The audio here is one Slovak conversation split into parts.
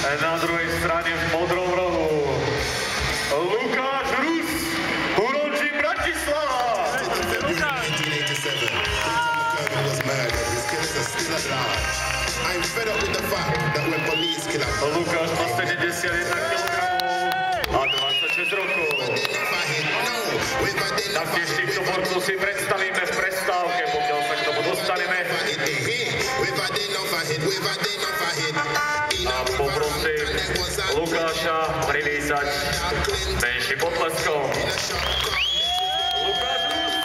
Na druhej strane v modrom rohu Lukáš Rus, Hurončí Bratislava. Lukáš má 71 kg a 26 rokov. Taktiež týchto borcov si predstavíme v prestávke, pokiaľ sa k tomu dostaneme. A poprosím Lukáša privítať menším potleskom. Lukáš Rus.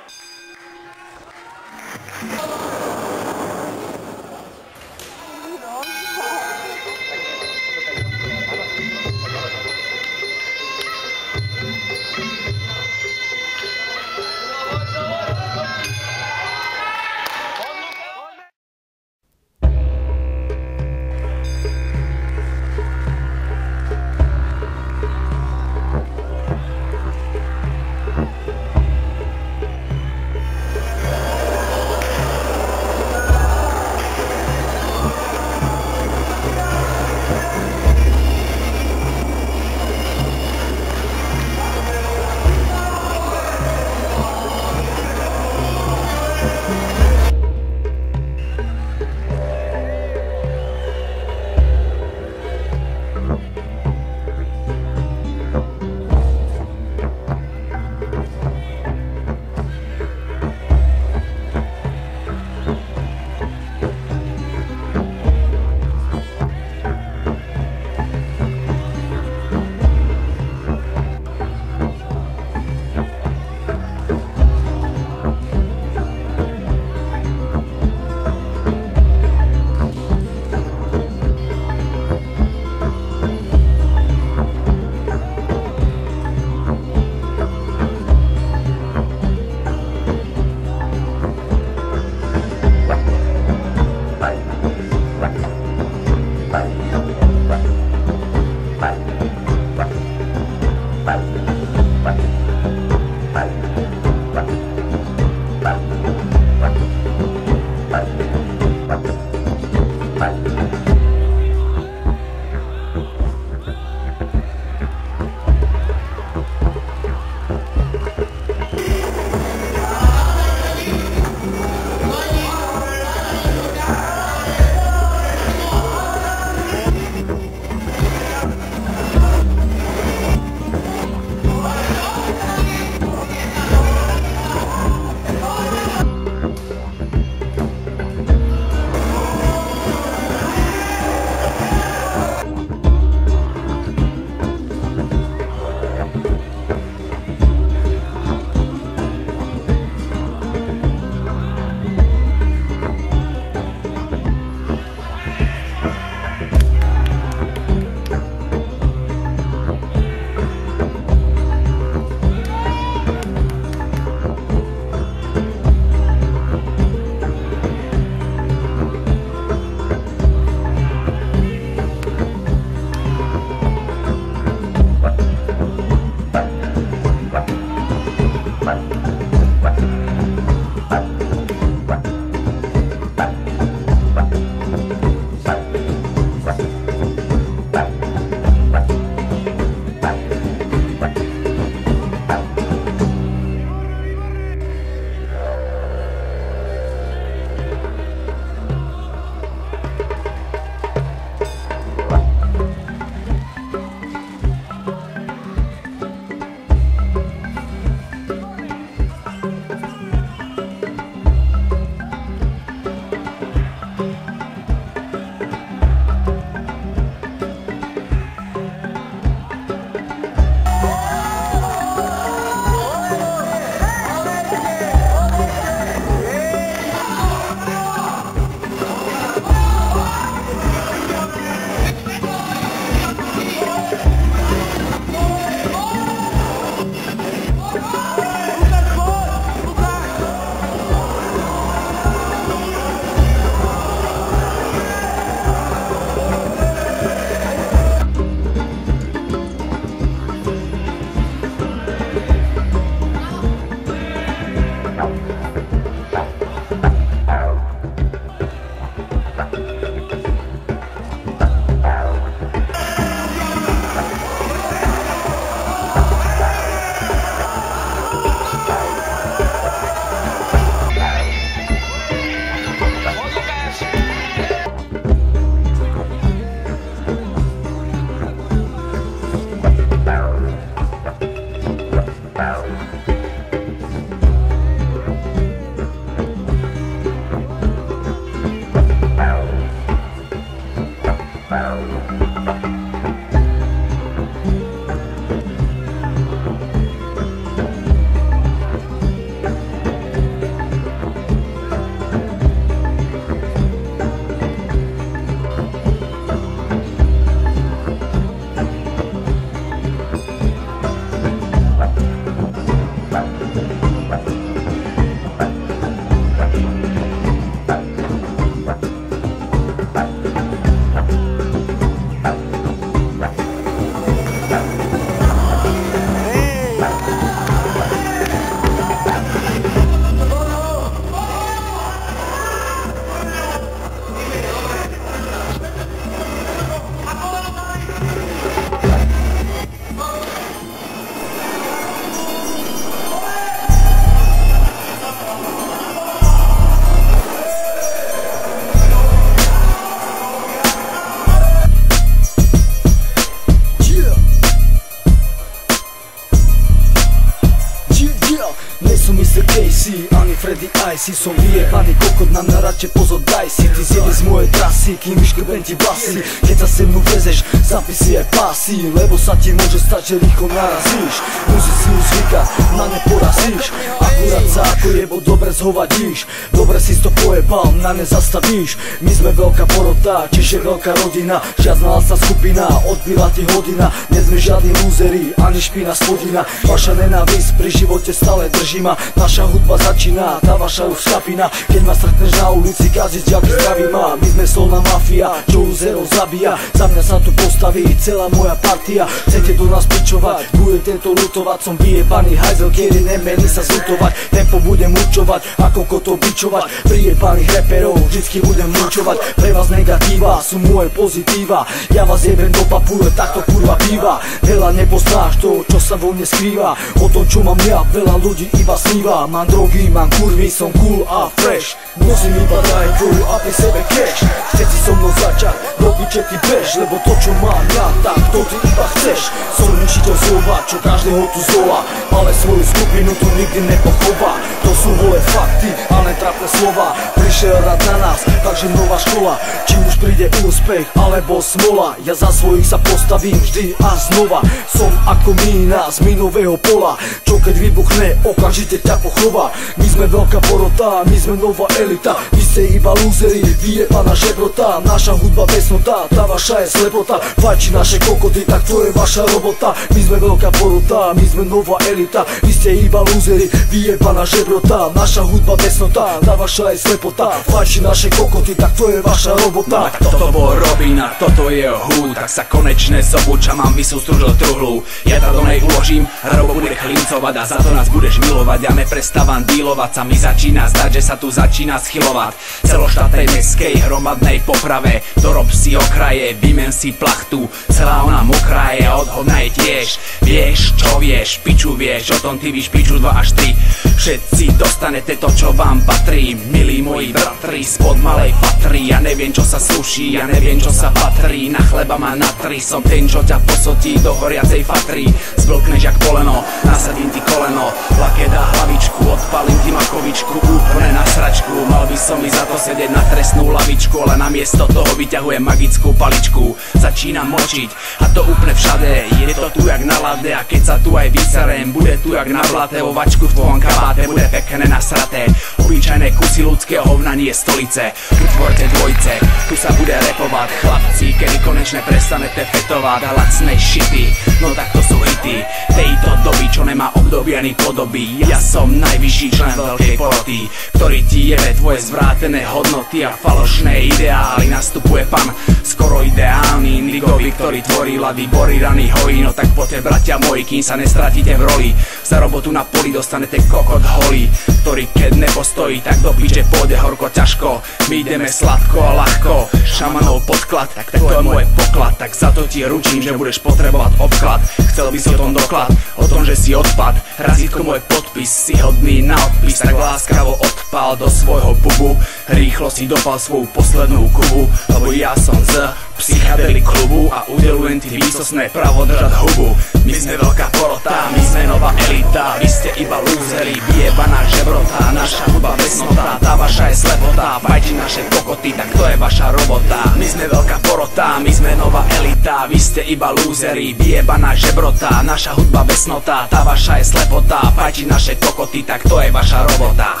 si, som vyjebaný kokot, na mňa radšej pozor daj si. Ty zjeli z mojej trasy, kým vyškrbem ti vlasy. Keď sa se mnou vezeš, zapni si aj pásy, lebo sa ti môže stať, že rýchlo narazíš. Musíš si už zvykať, na ne porazíš. Akurát sa ako jebo dobre zhovadíš. Dobre si to pojebal, na ne zastavíš. My sme veľká porota, čiže veľká rodina. Žiadna lacná skupina, odbila ti hodina. Nie sme žiadni lúzeri, ani špina spodina. Vaša nenávisť pri živote stále drží ma. Naša hudba začína, tá vaša už skapina. Keď ma stretneš na ulici, kaziť ďaky zdraví ma. My sme solná mafia, čo lúzerov zabíja. Za mňa sa tu postaví celá moja partia. Chcete do nás pičovať, budete to lutovať. Som vyjebaný hajzel, kedy nemení sa zlutovať. Tempo budem určovať, ako kotov bičovať. Prijebaných reperov vždycky budem mučovať. Pre vás negatíva sú moje pozitíva. Ja vás jebem do papule, takto kurva býva. Veľa nepoznáš to, čo sa vo mne skrýva. O tom, čo mám ja, veľa ľudí iba sníva. Mám drogy, mám kurvy, som cool a fresh. Nosím iba drajku a pri sebe cash. Chceš si so mnou začať, do piče ty bež. Lebo to, čo mám ja, tak to ty iba chceš. Som ničiteľ slova, čo každého tu zvolá. Ale svoju skupinu tu nikdy nepochová. To sú holé fakty a netrapné slova. Prišiel rád na nás, takže nová škola. Či už príde úspech, alebo smola. Ja za svojich sa postavím vždy a znova. Som ako mína z minového pola, čo keď vybuchne, okamžite ťa pochová. My sme veľká porota, my sme nová elita. Vy ste iba lúzeri, vyjebaná žebrota. Naša hudba besnota, tá vaša je slepota. Fajči naše kokoty, tak to je vaša robota. My sme veľká porota, my sme nová elita. Vy ste iba lúzeri, vyjebaná žebrota. Naša hudba besnota, tá vaša je slepota. Fajči naše kokoty, tak to je vaša robota. No tak toto bol Robin a toto je hud. Tak sa konečne zobúča, mám vysústružil truhlu. Ja ta do nej uložím, Robo bude chlincovať a za to nás budeš milovať. Ja neprestávam dílovať, sa mi začína zdať, že sa tu začína schylovať. Celoštátnej mestskej hromadnej poprave. Dorob si okraje, vymen si plachtu. Celá ona mokrá je a od hovna je tiež. Vieš, čo vieš, piču vieš, o tom ty víš piču 2 až 3. Všetci dostanete to, čo vám patrí. Milí moji bratri, spod malej fatry. Ja neviem, čo sa sluší, ja neviem, čo sa patrí. Na chleba má na 3, som ten, čo ťa posotí do horiacej fatry. Zblkneš jak poleno, nasadím ti koleno. Lake dá hlavičku, odpalím ti makovičku. Úplne na sračku, mal by som mi za to sedieť na trestnú lavičku. Ale namiesto toho vyťahujem magickú paličku. Začínam močiť a to úplne všade. Je to tu jak na lade a keď sa tu aj vyserem, bude tu jak na blate. Vo vačku v tvojom kabáte bude pekné nasraté. Obyčajné kusy ľudského hovna nie stolice. Utvorte dvojce, tu sa bude repovať. Chlapci, kedy konečne prestanete fetovať a lacnej šity, no tak to sú hity tejto doby, čo nemá obdobie ani podoby. Ja som najvyšší člen veľkej poroty, ktorý ti jebe tvoje zvrátené hodnoty a falošné ideály. Nastupuje pan skoro ideálny indigovi, ktorý tvorí ľady, borí rany hojí. No tak poďte bratia moji, kým sa nestratíte v roli. Za robotu na poli dostanete kokot holý, ktorý keď nepostojí, tak do piče pôjde horko ťažko. My ideme sladko a ľahko, šamanov podklad, tak to je môj poklad. Tak za to ti ručím, že budeš potrebovať obklad. Chcel by si o tom doklad, o tom, že si odpad. Razítko môj podpis, si hodný na odpis. Tak láskavo odpal do svojho pubu, rýchlo si dopal svoju poslednú kubu. Lebo ja som z psychadeli klubu a udelujem ti výsostné právo držať hubu. My sme veľká porota, my sme nová elita. Vy ste iba lúzeri, vyjebaná žebrota. Naša hudba besnota, tá vaša je slepota. Fajči naše kokoty, tak to je vaša robota. My sme veľká porota, my sme nová elita. Vy ste iba lúzeri, vyjebaná žebrota. Naša hudba besnota, tá vaša je slepota. Fajči naše kokoty, tak to je vaša robota.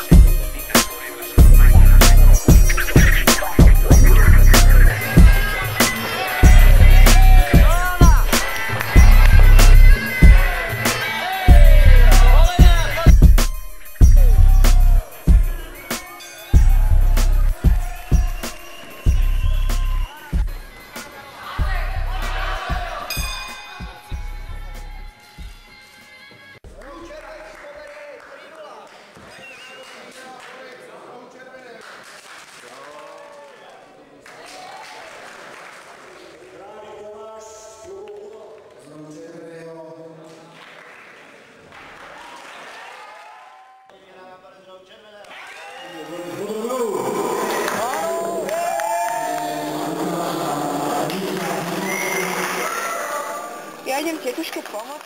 Ja idem tetuške pomôcť.